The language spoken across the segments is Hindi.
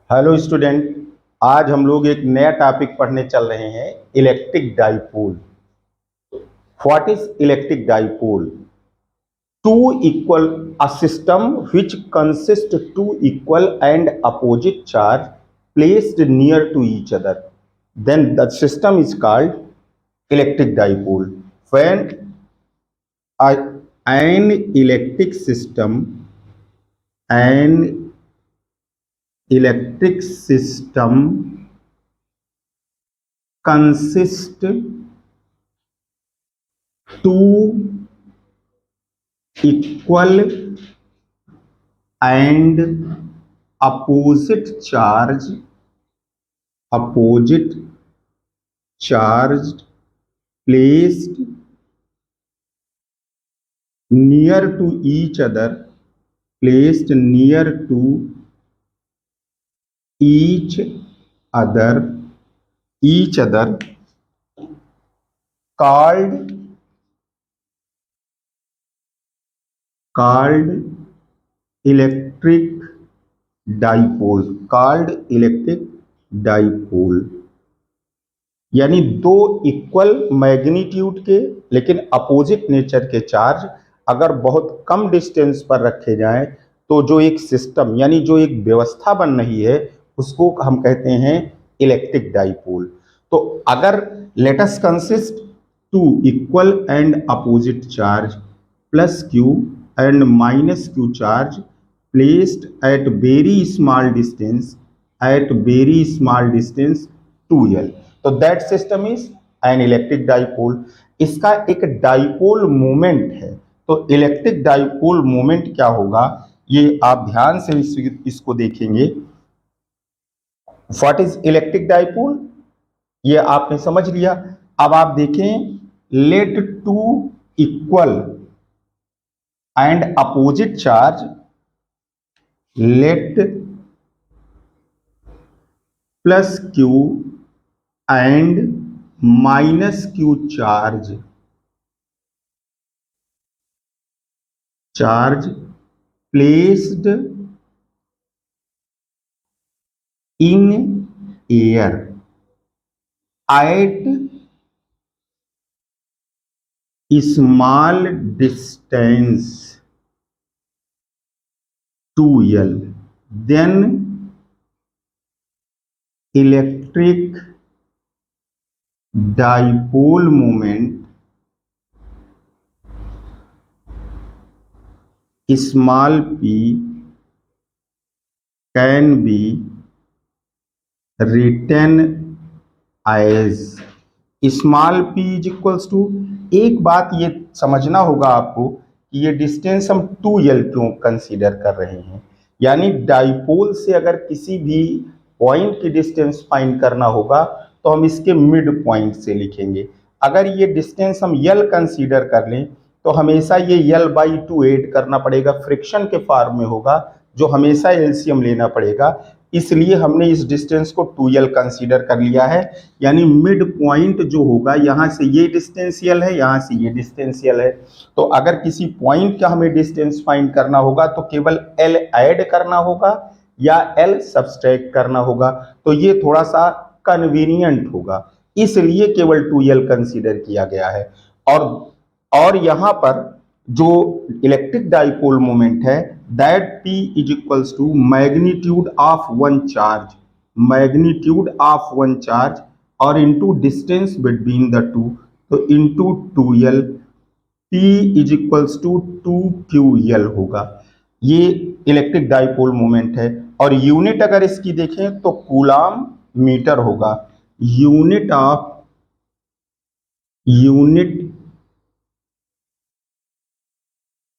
Hello student. आज हम लोग एक नया टॉपिक पढ़ने चल रहे हैं, electric dipole. What is electric dipole? Two equal a system which consists two equal and opposite charge placed near to each other. Then the system is called electric dipole. When an electric system, an electric system consists two equal and opposite charged placed near to each other, placed near to each other called electric dipole। यानी दो इक्वल मैग्नीट्यूड के लेकिन अपोजिट नेचर के चार्ज अगर बहुत कम डिस्टेंस पर रखे जाएं तो जो एक सिस्टम यानी जो एक व्यवस्था बन रही है उसको हम कहते हैं इलेक्ट्रिक डाइपोल। तो अगर let us consist two equal and opposite charge plus q and minus q charge placed at very small distance 2L, तो that system is an electric dipole. इसका एक डाइपोल मोमेंट है। तो इलेक्ट्रिक डाइपोल मोमेंट क्या होगा ये आप ध्यान से इसको देखेंगे। व्हाट इज इलेक्ट्रिक डाइपोल ये आपने समझ लिया। अब आप देखें, let two equal and opposite charge, let plus q and minus q charge placed in air at small distance 2L, then electric dipole moment small p can be written as small p is equals to, एक बात ये समझना होगा आपको कि ये डिस्टेंस हम 2L क्यों कंसीडर कर रहे हैं। यानी डाइपोल से अगर किसी भी पॉइंट की डिस्टेंस फाइंड करना होगा तो हम इसके मिड पॉइंट से लिखेंगे। अगर ये डिस्टेंस हम L कंसीडर कर लें तो हमेशा ये L/2 ऐड करना पड़ेगा, फ्रिक्शन के फॉर्म में होगा जो हमेशा एलसीएम लेना पड़ेगा। इसलिए हमने इस डिस्टेंस को 2L कंसीडर कर लिया है। यानी मिड पॉइंट जो होगा यहाँ से ये डिस्टेंस L है, यहाँ से ये डिस्टेंस L है। तो अगर किसी पॉइंट का हमें डिस्टेंस फाइंड करना होगा तो केवल L ऐड करना होगा या L सब्सट्रैक्ट करना होगा। तो ये थोड़ा सा कन्वीनियंट होगा, इसलिए केवल 2L कंसीडर किया गया है। और यहाँ पर जो इलेक्ट्रिक डाइपोल मोमेंट है that P is equals to magnitude of one charge और into distance between the two, तो into 2L, P is equals to 2QL होगा। ये इलेक्ट्रिक डाइपोल मोमेंट है। और यूनिट अगर इसकी देखें तो कूलाम मीटर होगा। Unit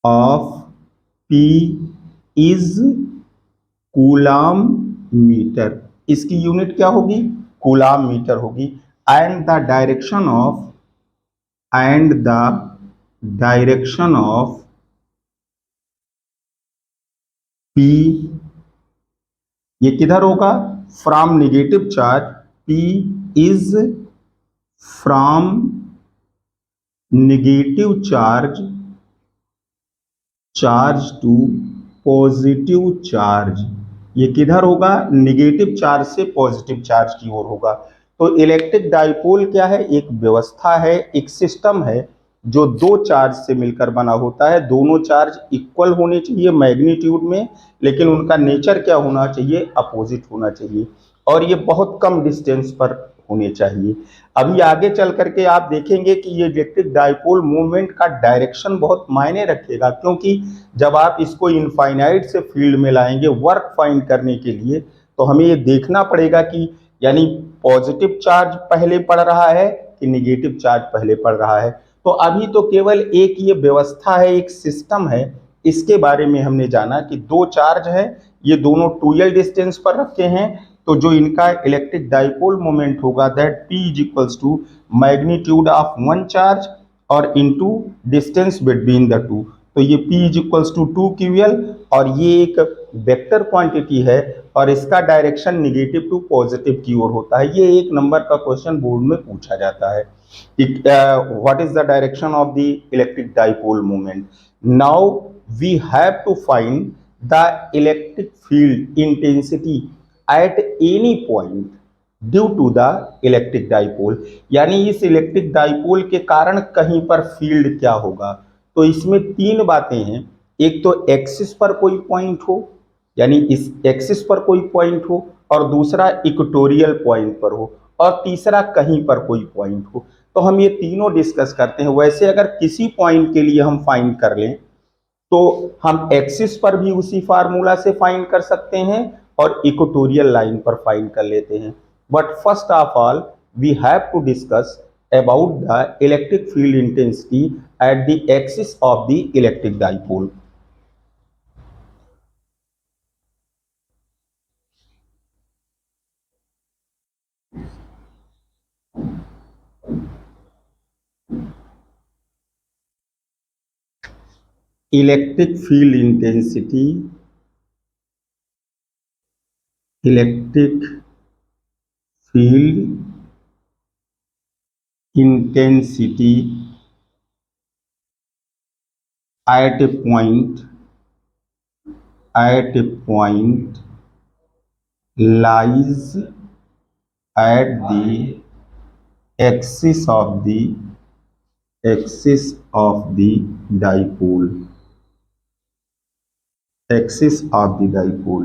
of P is coulomb metre, इसकी यूनिट क्या होगी? कूलाम मीटर होगी। And the direction of P, ये किधर होगा? From negative charge, P is from negative charge to positive charge, ये किधर होगा, निगेटिव चार्ज से पॉजिटिव चार्ज की ओर होगा। तो इलेक्ट्रिक डाइपोल क्या है, एक व्यवस्था है, एक सिस्टम है जो दो चार्ज से मिलकर बना होता है। दोनों चार्ज इक्वल होने चाहिए मैग्नीट्यूड में, लेकिन उनका नेचर क्या होना चाहिए, अपोजिट होना चाहिए, और ये बहुत कम डिस्टेंस पर होने चाहिए। अभी आगे चल करके आप देखेंगे कि ये इलेक्ट्रिक डाइपोल मूवमेंट का डायरेक्शन बहुत मायने रखेगा, क्योंकि जब आप इसको इनफाइनाइट से फील्ड में लाएंगे वर्क फाइंड करने के लिए, तो हमें ये देखना पड़ेगा कि यानी पॉजिटिव चार्ज पहले पड़ रहा है कि निगेटिव चार्ज पहले पड़ रहा है। तो अभी तो केवल एक ये व्यवस्था है, एक सिस्टम है, इसके बारे में हमने जाना कि दो चार्ज है, ये दोनों 2l डिस्टेंस पर रखे हैं, तो जो इनका इलेक्ट्रिक डाइपोल मोमेंट होगा that P is equals to magnitude of one charge और into distance between the two. तो ये P is equals to 2QL, और ये एक वेक्टर क्वांटिटी है और इसका डायरेक्शन निगेटिव टू पॉजिटिव की ओर होता है। ये एक नंबर का क्वेश्चन बोर्ड में पूछा जाता है। What is the direction of the electric dipole moment? Now we have to find the electric field intensity at any point due to the electric dipole, यानी इस इलेक्ट्रिक डाइपोल के कारण कहीं पर फील्ड क्या होगा। तो इसमें तीन बातें हैं, एक तो एक्सिस पर कोई पॉइंट हो, यानी इस एक्सिस पर कोई पॉइंट हो, और दूसरा इक्वेटोरियल पॉइंट पर हो, और तीसरा कहीं पर कोई पॉइंट हो। तो हम ये तीनों डिस्कस करते हैं। वैसे अगर किसी पॉइंट के लिए हम फाइंड कर लें तो हम एक्सिस पर भी उसी फार्मूला से फाइंड कर सकते हैं और इक्वेटोरियल लाइन पर फाइंड कर लेते हैं। But first of all we have to discuss about the electric field intensity at the axis of the electric dipole. Electric field intensity, electric field intensity at a point lies at the axis of the dipole, axis of the dipole.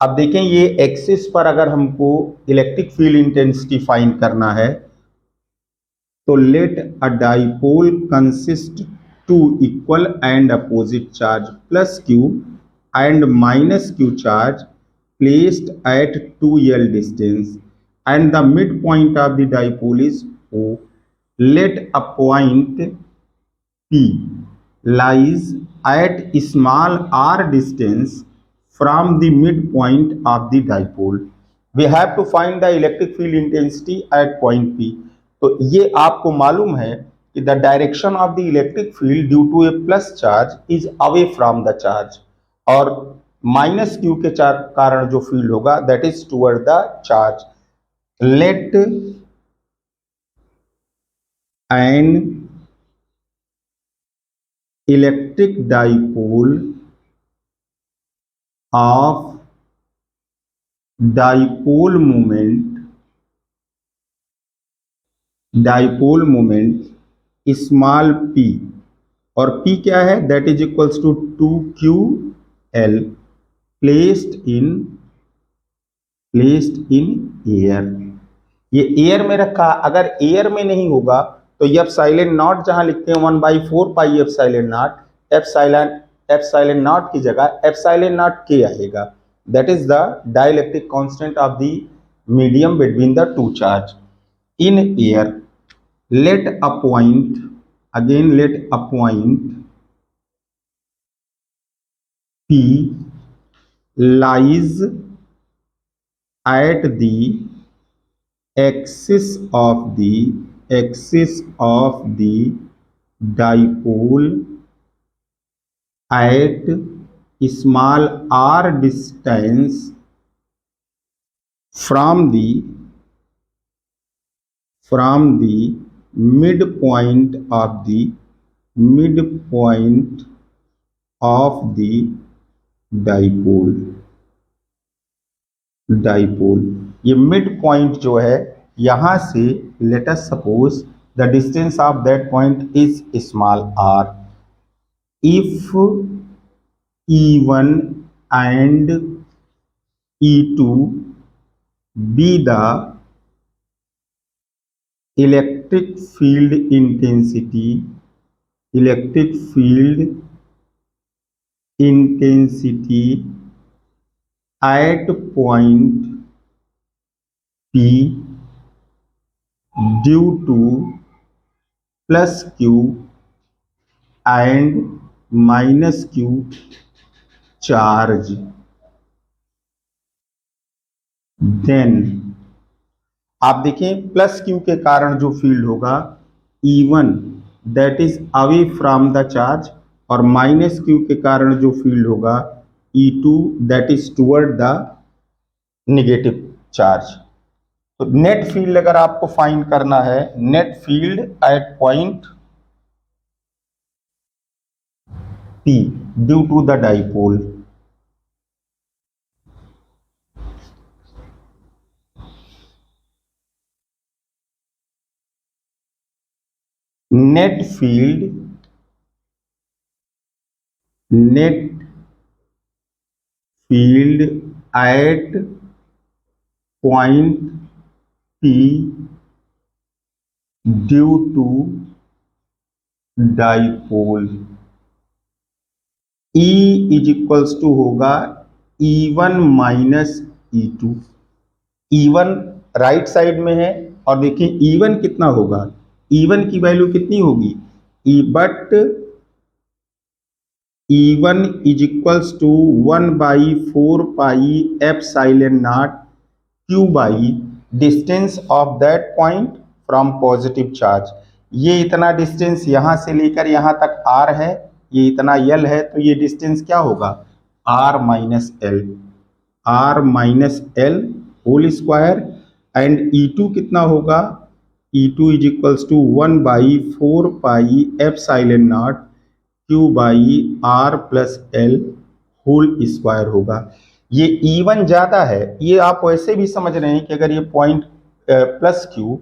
अब देखें ये एक्सिस पर अगर हमको इलेक्ट्रिक फील्ड इंटेंसिटी फाइंड करना है तो let a dipole consist two equal and opposite charge plus q and minus q charge placed at 2l distance and the midpoint of the dipole is O. Let a point P lies at small r distance from the midpoint of the dipole. We have to find the electric field intensity at point P. तो ये आपको मालूम है कि the direction of the electric field due to a plus charge is away from the charge, और माइनस क्यू के कारण जो फील्ड होगा that is toward the charge. Let an electric dipole of dipole moment small p, और p क्या है, that is equals to 2QL placed in air. ये एयर में रखा, अगर एयर में नहीं होगा तो एप्सिलॉन नॉट जहां लिखते हैं 1/4 pi epsilon naught, epsilon naught की जगह एप्सिलॉन नॉट के आएगा। That is the dielectric constant of the medium between the two charge in air. Let a point, again let a point P lies at the axis of the dipole at small r distance from the midpoint of the dipole। Dipole. ये मिड पॉइंट जो है यहां से let us suppose the distance of that point is small R. If E1 and E2 be the electric field intensity at point P due to plus Q and minus Q charge, then आप देखें प्लस क्यू के कारण जो फील्ड होगा E1 that is away from the charge, और माइनस क्यू के कारण जो फील्ड होगा E2 that is toward the negative charge. तो नेट फील्ड अगर आपको फाइंड करना है, net field at point P due to the dipole, net field at point P due to dipole, E is equals to होगा E1 minus E2। E1 right side में है और देखिए E1 कितना होगा, E1 की वैल्यू कितनी होगी, but E1 is equals to 1/4 pi epsilon naught Q by distance of that point from positive charge. ये इतना डिस्टेंस यहां से लेकर यहां तक R है, ये इतना L है, तो ये डिस्टेंस क्या होगा R minus L whole square. And E2 कितना होगा, E2 is equals to 1/4 pi epsilon naught Q by R plus L whole square होगा। ये E1 ज्यादा है, ये आप वैसे भी समझ रहे हैं कि अगर ये पॉइंट प्लस Q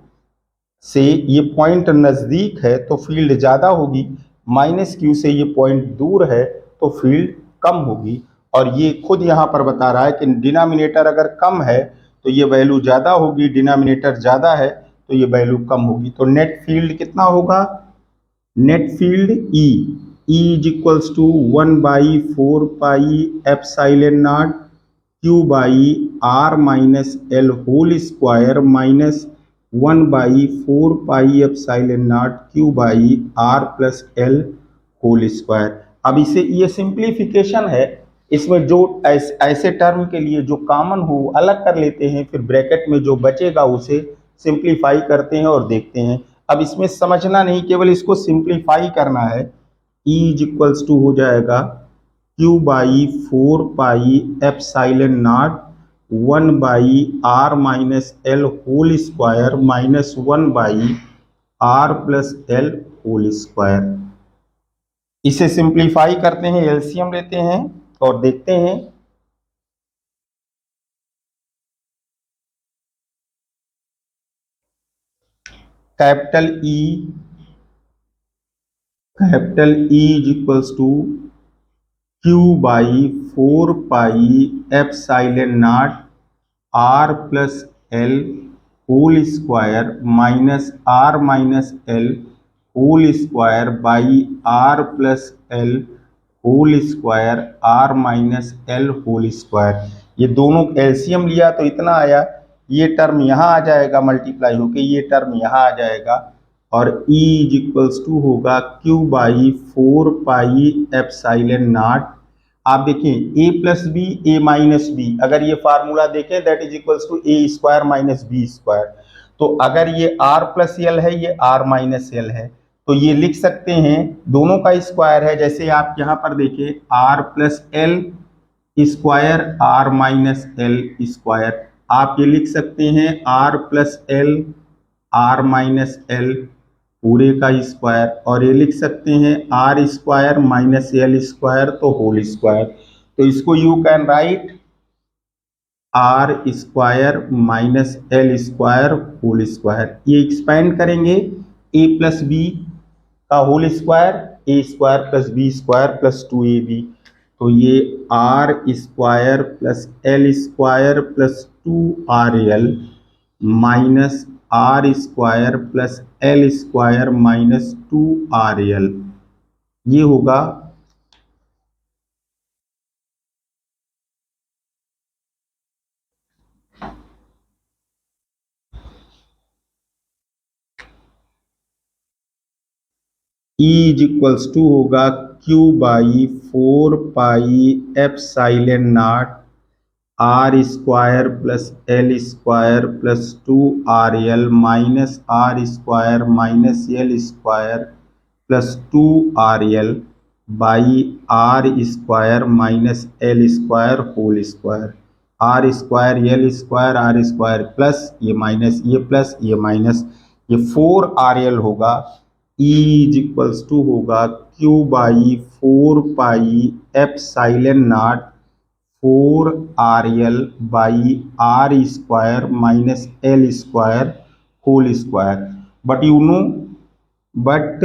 से ये पॉइंट नजदीक है तो फील्ड ज्यादा होगी, माइनस Q से ये पॉइंट दूर है तो फील्ड कम होगी। और ये खुद यहाँ पर बता रहा है कि डिनोमिनेटर अगर कम है तो ये वैल्यू ज्यादा होगी, डिनोमिनेटर ज्यादा है तो ये वैल्यू कम होगी। तो नेट फील्ड कितना होगा, net field E is equals to 1/4 pi epsilon naught Q by R minus L whole square minus 1/4 pi epsilon naught Q by R plus L whole square. अब इसे ये सिंप्लीफिकेशन है, इसमें जो ऐसे टर्म के लिए जो कॉमन हो अलग कर लेते हैं, फिर ब्रैकेट में जो बचेगा उसे सिंप्लीफाई करते हैं और देखते हैं। अब इसमें समझना नहीं, केवल इसको सिंप्लीफाई करना है। E इज इक्वल्स टू हो जाएगा Q/4 pi epsilon naught 1/R minus L whole square minus 1/R plus L whole square. इसे सिंप्लीफाई करते हैं, एलसीएम लेते हैं और देखते हैं। Capital E is equals to Q/4 pi epsilon naught R plus L whole square minus R minus L whole square by R plus L whole square R minus L whole square. ये दोनों एलसीएम लिया तो इतना आया, ये टर्म यहाँ आ जाएगा मल्टीप्लाई होके, ये टर्म यहाँ आ जाएगा और E इज इक्वल्स टू होगा Q/4 पाई एप्सिलॉन नॉट। आप देखें a plus B A minus B, अगर ये फार्मूला देखें that is equals to A square minus B square. तो अगर ये r प्लस एल है, ये r माइनस एल है, तो ये लिख सकते हैं दोनों का स्क्वायर है। जैसे आप यहाँ पर देखें r plus L square r minus L square, आप ये लिख सकते हैं r plus L r minus L पूरे का स्क्वायर, और ये लिख सकते हैं R square minus L square तो होल स्क्वायर। तो इसको you can write R square minus L square whole square, ये एक्सपेंड करेंगे ए प्लस बी का whole square, A square plus B square plus 2ab, तो ये R square plus L square plus 2rl minus R square plus L square minus 2rl, ये होगा E इज इक्वल्स टू होगा Q by 4 pi epsilon naught R square plus L square plus 2rl minus R square minus L square plus 2rl by R square minus L square whole square, R square L square R square plus ये माइनस ये प्लस ये माइनस, ये 4rl होगा। E इज इक्वल्स टू होगा Q by 4 pi epsilon naught 4rl by R square minus L square whole square, but you know but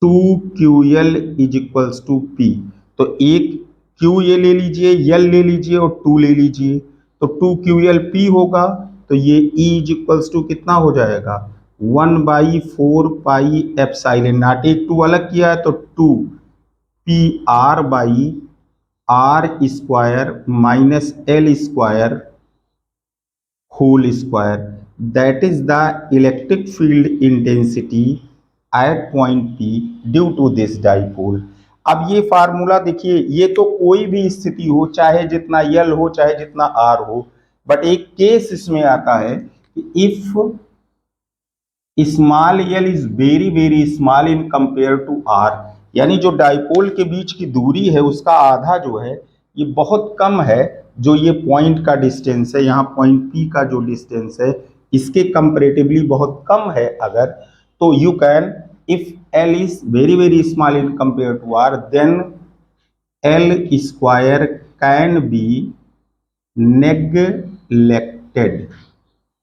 2ql is equals to p, तो एक q ये ले लीजिए, l ले लीजिए और 2 ले लीजिए, तो 2ql p होगा, तो ये e इज इक्वल्स टू कितना हो जाएगा 1/4 पाई एप्साइलन नॉट, एक 2 अलग किया है तो 2 P R by R square minus L square whole square, that is the electric field intensity at point P due to this dipole. अब ये फार्मूला देखिए, ये तो कोई भी स्थिति हो, चाहे जितना L हो चाहे जितना R हो, बट एक केस इसमें आता है कि if small L is very very small in compare to R, यानी जो डाइपोल के बीच की दूरी है उसका आधा जो है ये बहुत कम है, जो ये पॉइंट का डिस्टेंस है, यहाँ पॉइंट पी का जो डिस्टेंस है इसके कंपेरेटिवली बहुत कम है अगर, तो you can if L is very very small in compare to R then L square can be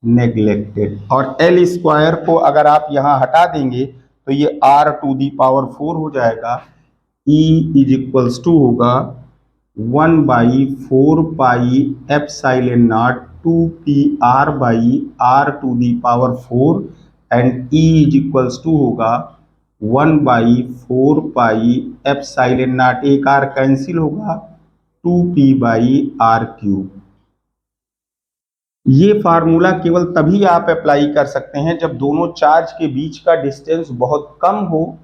neglected और एल स्क्वायर को अगर आप यहाँ हटा देंगे तो ये आर टू दी पावर 4 हो जाएगा। E इज इक्वल्स टू होगा 1/4 pi epsilon naught 2pr by R to the power 4 and E is equals to होगा 1/4 पाई एप्साइलन नॉट, एक आर कैंसिल होगा 2p बाई आर क्यूब। ये फार्मूला केवल तभी आप अप्लाई कर सकते हैं जब दोनों चार्ज के बीच का डिस्टेंस बहुत कम हो,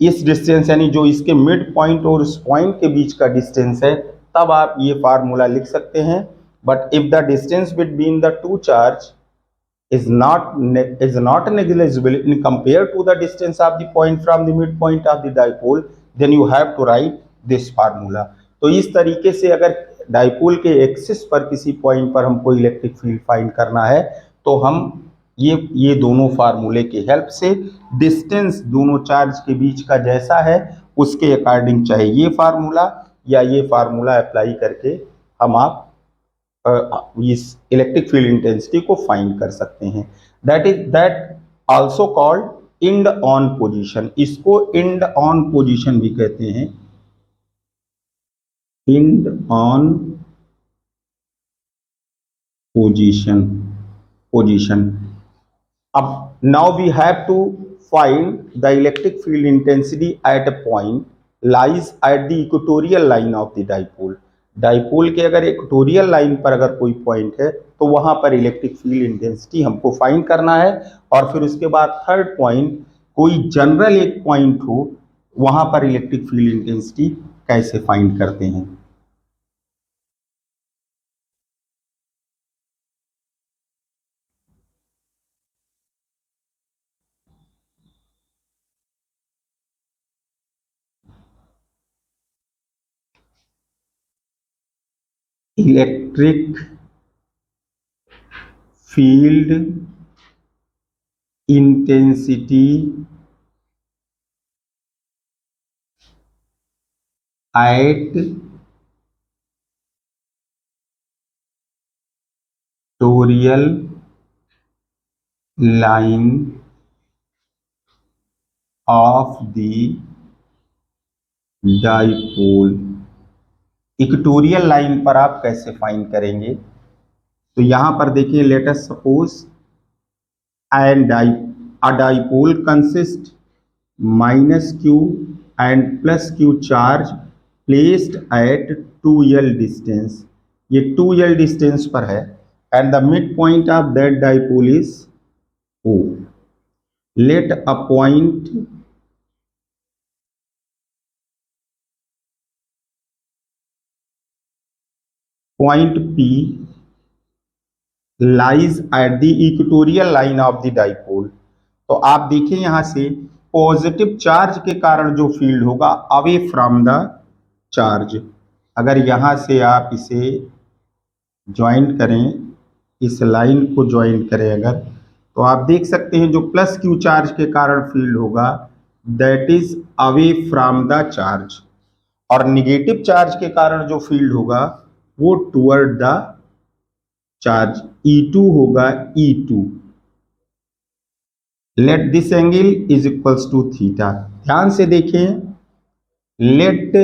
इस डिस्टेंस यानी जो इसके मिड पॉइंट और उस पॉइंट के बीच का डिस्टेंस है, तब आप ये फार्मूला लिख सकते हैं। But if the distance between the two charge is not negligible in compared to the distance of the point from the midpoint of the dipole, then you have to write this formula। तो इस तरीके से अगर डाइपोल के एक्सिस पर किसी पॉइंट पर हमको इलेक्ट्रिक फील्ड फाइंड करना है तो हम ये दोनों फार्मूले की हेल्प से डिस्टेंस दोनों चार्ज के बीच का जैसा है उसके अकॉर्डिंग, चाहे ये फार्मूला या ये फार्मूला अप्लाई करके हम आप इस इलेक्ट्रिक फील्ड इंटेंसिटी को फाइंड कर सकते हैं। That also called end on position, इसको इंड ऑन पोजीशन भी कहते हैं, इंड ऑन पोजीशन। अब now we have to find the electric field intensity at a point lies at the equatorial line of the dipole. Dipole के अगर इक्वेटोरियल लाइन पर अगर कोई पॉइंट है तो वहां पर इलेक्ट्रिक फील्ड इंटेंसिटी हमको फाइंड करना है, और फिर उसके बाद थर्ड पॉइंट कोई जनरल एक पॉइंट हो वहां पर इलेक्ट्रिक फील्ड इंटेंसिटी कैसे फाइंड करते हैं। Electric field intensity eight equatorial line of the dipole. Equatorial line पर आप कैसे फाइंड करेंगे? तो यहां पर देखिए, late us suppose and a dipole consists minus q and plus q charge placed at 2l distance। ये 2l distance पर है and the midpoint of that dipole is O। let a point P lies at the equatorial line of the dipole। तो आप देखिए यहां से पॉजिटिव चार्ज के कारण जो फील्ड होगा अवे फ्रॉम द चार्ज। अगर यहां से आप इसे ज्वाइन करें, इस लाइन को ज्वाइन करें अगर, तो आप देख सकते हैं जो प्लस क्यू चार्ज के कारण फील्ड होगा that is away from the charge, और निगेटिव चार्ज के कारण जो फील्ड होगा वो टुवर्ड द चार्ज E2 होगा E2। Let this angle is equals to theta. ध्यान से देखें, लेट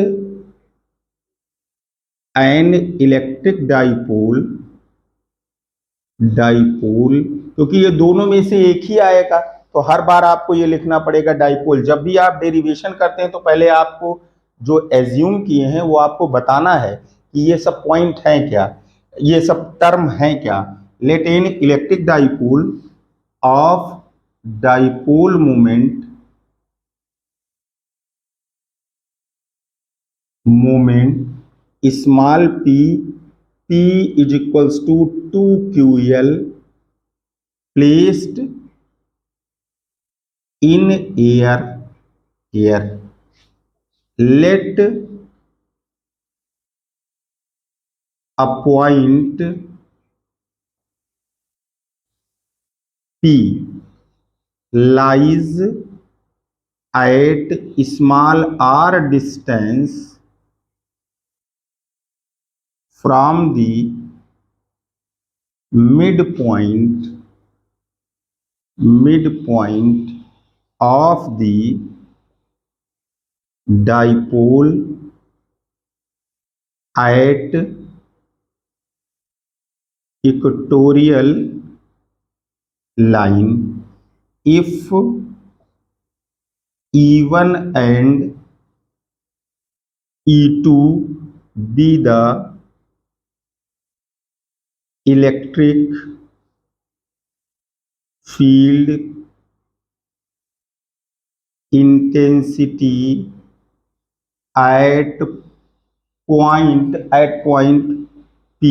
एन इलेक्ट्रिक डाइपोल क्योंकि ये दोनों में से एक ही आएगा तो हर बार आपको ये लिखना पड़ेगा डाइपोल। जब भी आप डेरिवेशन करते हैं तो पहले आपको जो एज्यूम किए हैं वो आपको बताना है कि ये सब पॉइंट हैं क्या, ये सब टर्म हैं क्या। Let an electric dipole of dipole moment small p is equals to 2ql placed in air। let a point P lies at small r distance from the midpoint of the dipole at equatorial line if E1 and E2 be the electric field intensity at point P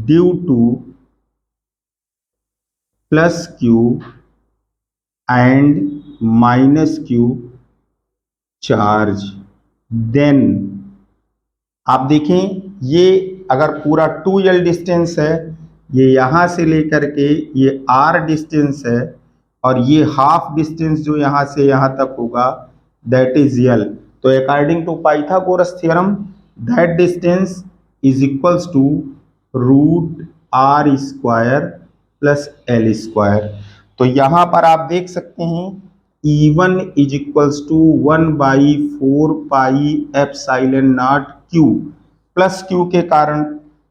due to plus Q and minus Q charge। Then आप देखें, ये अगर पूरा 2l डिस्टेंस है, ये यहाँ से लेकर के ये r डिस्टेंस है, और ये हाफ डिस्टेंस जो यहाँ से यहाँ तक होगा दैट इज l। तो according to Pythagoras theorem that distance is equals to root r square plus l square. तो यहाँ पर आप देख सकते हैं E1 is equals to 1/4 pi epsilon naught Q। Plus Q के कारण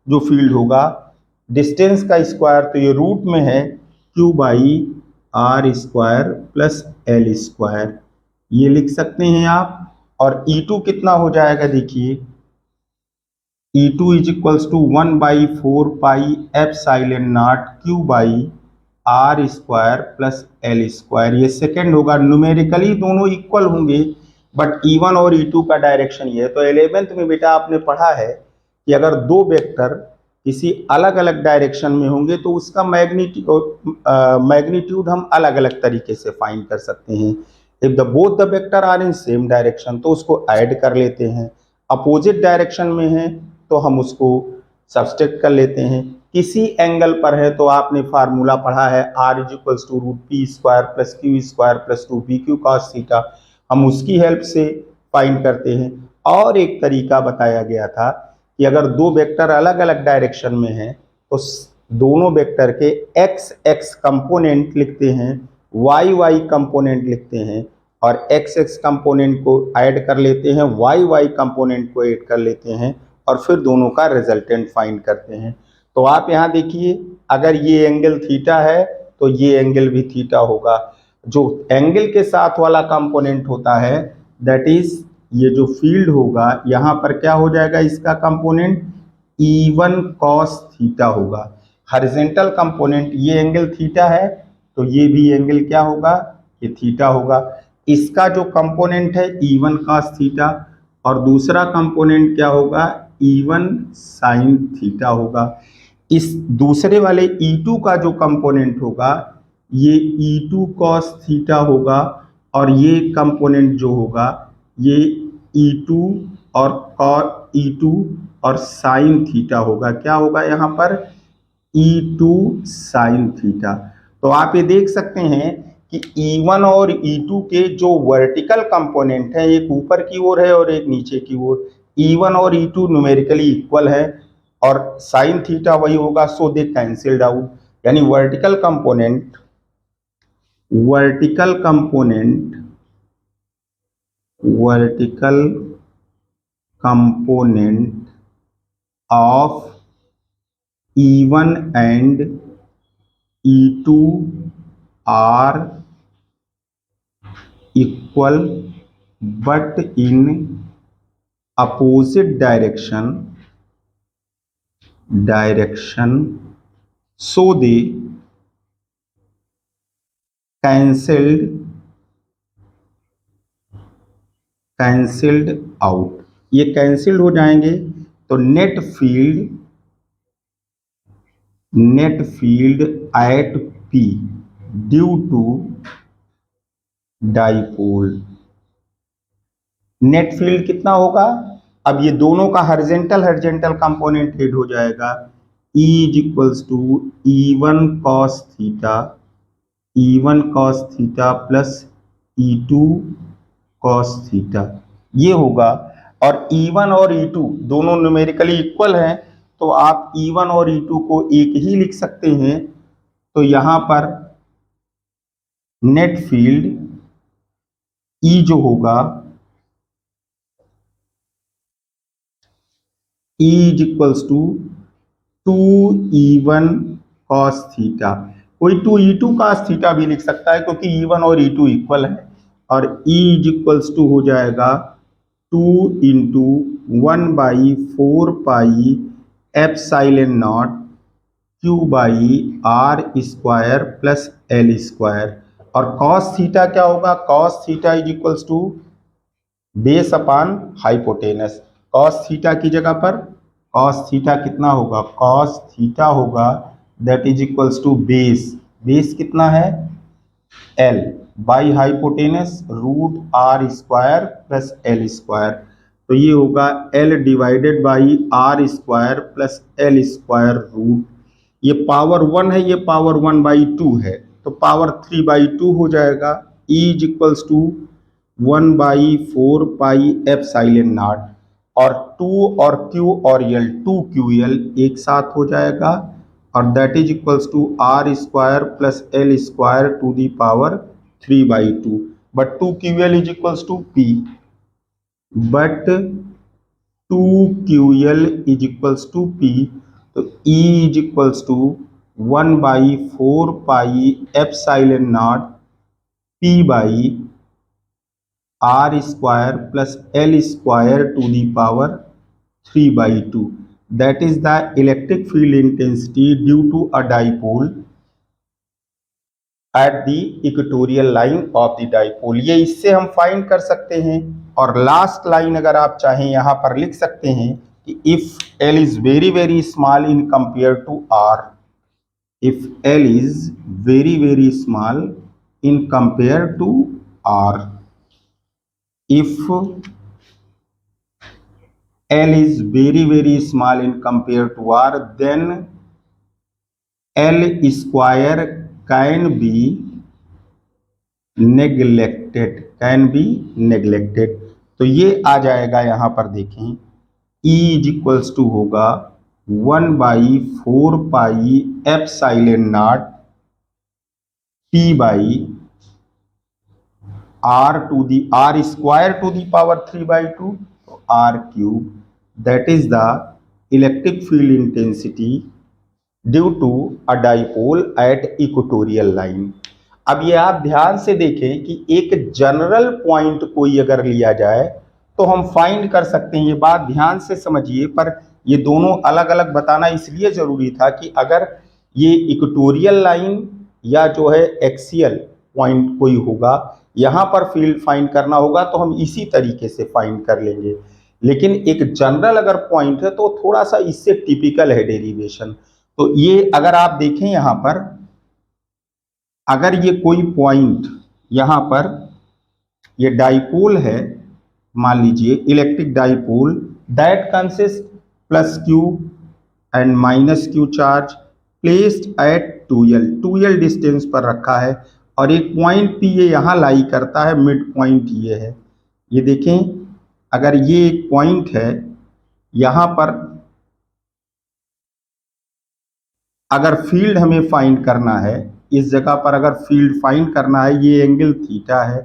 जो फील्ड होगा डिस्टेंस का स्क्वायर, तो ये रूट में है Q/r square plus l square, ये लिख सकते हैं आप। और E2 कितना हो जाएगा, देखिए E2 is equals to 1/4 pi epsilon naught Q/r square plus l square, ये सेकेंड होगा। न्यूमेरिकली दोनों इक्वल होंगे बट E1 और E2 का डायरेक्शन ये है। तो 11th में बेटा आपने पढ़ा है कि अगर दो वेक्टर किसी अलग अलग डायरेक्शन में होंगे तो उसका मैग्नीट्यूड हम अलग अलग तरीके से फाइंड कर सकते हैं। If the both the vector are in same direction तो उसको ऐड कर लेते हैं, अपोजिट डायरेक्शन में है तो हम उसको सब्सट्रैक्ट कर लेते हैं। किसी एंगल पर है तो आपने फार्मूला पढ़ा है r is equals to root P square plus Q square plus 2pq cos theta, हम उसकी हेल्प से फाइंड करते हैं। और एक तरीका बताया गया था कि अगर दो वेक्टर अलग अलग डायरेक्शन में हैं तो दोनों वेक्टर के एक्स एक्स कंपोनेंट लिखते हैं, वाई वाई कंपोनेंट लिखते हैं, और एक्स एक्स कंपोनेंट को ऐड कर लेते हैं, वाई वाई कंपोनेंट को ऐड कर लेते हैं, और फिर दोनों का रिजल्टेंट फाइंड करते हैं। तो आप यहाँ देखिए, अगर ये एंगल थीटा है तो ये एंगल भी थीटा होगा। जो एंगल के साथ वाला कंपोनेंट होता है, दैट इज ये जो फील्ड होगा यहाँ पर क्या हो जाएगा, इसका कंपोनेंट E1 cos थीटा होगा। हॉरिजॉन्टल कंपोनेंट ये एंगल थीटा है तो ये भी एंगल क्या होगा, ये थीटा होगा। इसका जो कंपोनेंट है E1 cos थीटा, और दूसरा कंपोनेंट क्या होगा, E1 sin थीटा होगा। इस दूसरे वाले E2 का जो कंपोनेंट होगा ये E2 cos थीटा होगा, और ये कंपोनेंट जो होगा ये E2 और E2 और साइन थीटा होगा। क्या होगा यहाँ पर, E2 साइन थीटा। तो आप ये देख सकते हैं कि E1 और E2 के जो वर्टिकल कंपोनेंट है, एक ऊपर की ओर है और एक नीचे की ओर। E1 और E2 न्यूमेरिकली इक्वल है और साइन थीटा वही होगा, सो दे कैंसिल्ड आउट। यानी vertical component of E1 and E2 are equal but in opposite direction, so they cancelled out। ये कैंसिल्ड हो जाएंगे तो net field at P due to dipole, net field कितना होगा, अब ये दोनों का हॉरिजॉन्टल कंपोनेंट ऐड हो जाएगा। E is equals to E1 cos theta plus E2 cos theta, ये होगा। और E1 और E2 दोनों न्यूमेरिकली इक्वल हैं तो आप E1 और E2 को एक ही लिख सकते हैं। तो यहां पर नेट फील्ड E जो होगा E is equals to 2E1 cos theta, कोई 2E2 cos थीटा भी लिख सकता है क्योंकि E1 और E2 इक्वल है, और E इज इक्वल्स टू हो जाएगा 2 into 1/4 epsilon naught Q by R square plus L square. और cos थीटा क्या होगा, cos theta is equals to base upon hypotenuse. cos theta की जगह पर cos थीटा कितना होगा, cos थीटा होगा that is equals to base कितना है L by hypotenuse root R square plus L square. तो ये होगा L divided by R square plus L square root, ये पावर 1 है, ये पावर 1/2 है तो पावर 3/2 हो जाएगा। E is equals to 1/4 epsilon naught, और 2 और Q और L 2QL एक साथ हो जाएगा, और that is equals to R square plus L square to the power 3/2। But 2QL is equals to P, but 2QL is equals to P, तो E is equals to 1/4 epsilon naught P by R square plus L square to the power 3/2। That is the electric field intensity due to a dipole at the equatorial line of the dipole. ये इससे हम फाइंड कर सकते हैं। और लास्ट लाइन अगर आप चाहें यहाँ पर लिख सकते हैं कि if L is very small in compare to R, if L is very small in compare to R, if L is very small in compare to R, then L square can be neglected। तो ये आ जाएगा, यहाँ पर देखें E इज इक्वल्स टू होगा 1/4 pi epsilon naught P by R square to the power 3/2, तो R cube, that is the electric field intensity due to a dipole at equatorial line. अब ये आप ध्यान से देखें कि एक जनरल पॉइंट कोई अगर लिया जाए तो हम फाइंड कर सकते हैं, ये बात ध्यान से समझिए। पर ये दोनों अलग अलग बताना इसलिए जरूरी था कि अगर ये इक्वेटोरियल लाइन या जो है एक्सियल पॉइंट कोई होगा, यहाँ पर फील्ड फाइंड करना होगा तो हम इसी तरीके से फाइंड कर लेंगे। लेकिन एक जनरल अगर पॉइंट है तो थोड़ा सा इससे टिपिकल है डेरिवेशन। तो ये अगर आप देखें यहाँ पर, अगर ये कोई पॉइंट यहाँ पर ये डाइपोल है, मान लीजिए electric dipole that consist plus q and minus q charge placed at 2l distance पर रखा है, और एक पॉइंट पी ये यहाँ लाई करता है, मिड पॉइंट ये है। ये देखें, अगर ये एक पॉइंट है यहाँ पर, अगर फील्ड हमें फाइंड करना है, इस जगह पर अगर फील्ड फाइंड करना है, ये एंगल थीटा है,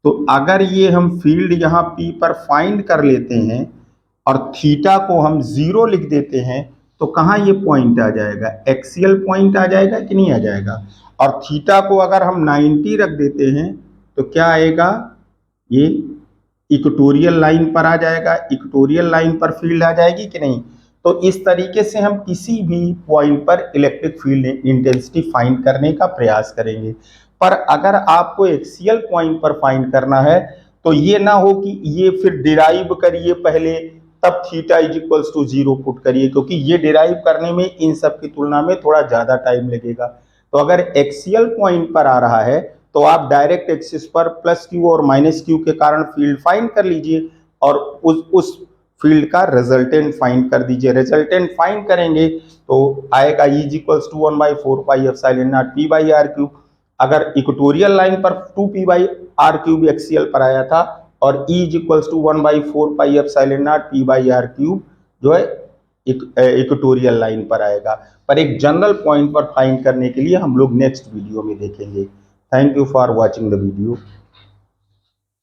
तो अगर ये हम फील्ड यहाँ P पर फाइंड कर लेते हैं और थीटा को हम 0 लिख देते हैं, तो कहाँ ये पॉइंट आ जाएगा, एक्सियल पॉइंट आ जाएगा कि नहीं आ जाएगा। और थीटा को अगर हम 90 रख देते हैं तो क्या आएगा, ये इक्वेटोरियल लाइन पर आ जाएगा, इक्वेटोरियल लाइन पर फील्ड आ जाएगी कि नहीं। तो इस तरीके से हम किसी भी पॉइंट पर इलेक्ट्रिक फील्ड इंटेंसिटी फाइंड करने का प्रयास करेंगे। पर अगर आपको एक्सियल पॉइंट पर फाइंड करना है तो ये ना हो कि ये फिर डिराइव करिए पहले, तब theta is equals to 0 put करिए, क्योंकि ये डिराइव करने में इन सब की तुलना में थोड़ा ज्यादा टाइम लगेगा। तो अगर एक्सियल पॉइंट पर आ रहा है तो आप डायरेक्ट एक्सिस पर प्लस क्यू और माइनस क्यू के कारण फील्ड फाइंड कर लीजिए और उस फील्ड का रिजल्टेंट फाइंड कर दीजिए। रिजल्टेंट फाइंड करेंगे तो आएगा E is equals to 1/4 pi epsilon naught P by R cube. अगर इक्वेटोरियल लाइन पर 2P by R cube axial पर आया था, और E is equals to 1/4 pi epsilon naught P by R cube जो है इक्वेटोरियल लाइन पर आएगा। पर एक जनरल पॉइंट पर फाइंड करने के लिए हम लोग नेक्स्ट वीडियो में देखेंगे। Thank you for watching the video.